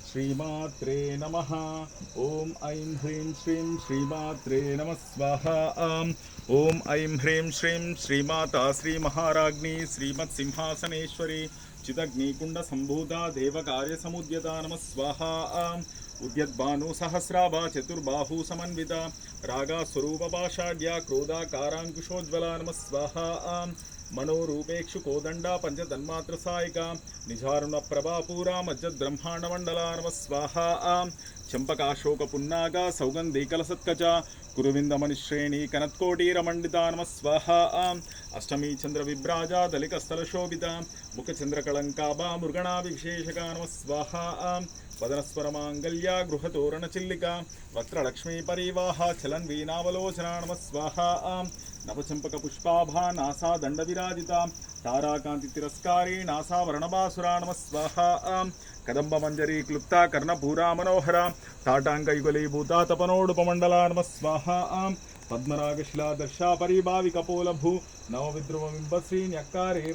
श्रीमात्रे नमः। ओम ऐं ह्रीं श्रीं श्रीमात्रे नमः स्वाहा। ओम ऐं ह्रीं श्रीं श्रीमाता श्रीमहाराज्ञी श्रीमत्सिंहासनेश्वरी चिदग्निकुंड संभूता देवकार्यसमुद्यता नमः स्वाहा। उद्यद्भानु सहस्राभा चतुर्बाहु समन्विता रागा स्वरूप पाषाढ्या क्रोधाकारांकुशोज्वला नमः स्वाहा। मनोरूपेक्षु कोदंडा पंचतन्मात्र सायिका निजारुण प्रभापूरा मज्जद ब्रह्मांड मंडला नमः स्वाहा। चंपकाशोक पुन्नागा सौगंधी कलसत्कचा कुरुविंद मनिश्रेणी कनत्कोटीरमंडिता नमः स्वाहा। अष्टमी चंद्र विभ्राजा दलिकस्थल शोभिता मुख चंद्र कलंकाभा मृगणा विशेषका नमः स्वाहा। वदनस्वर मांगल्या गृहतोरण चिल्लिका वक्त्रलक्ष्मी परिवाहा चलन वीणावलोचना नमः स्वाहा। नवचंपक पुष्पाभा नासा दंड विराजिता ताराकांति तिरस्कारी नासा वर्णबासुरा नमः स्वाहा। कदंब मंजरी क्लुप्ता कर्णपूरा मनोहरा ताटांग युगलीभूता तपनोडुपमंडला नमः स्वाहा। पद्मरागशिला दर्शा परिभावि कपोलभू नवविद्रुव बिंबश्री न्यक्कारे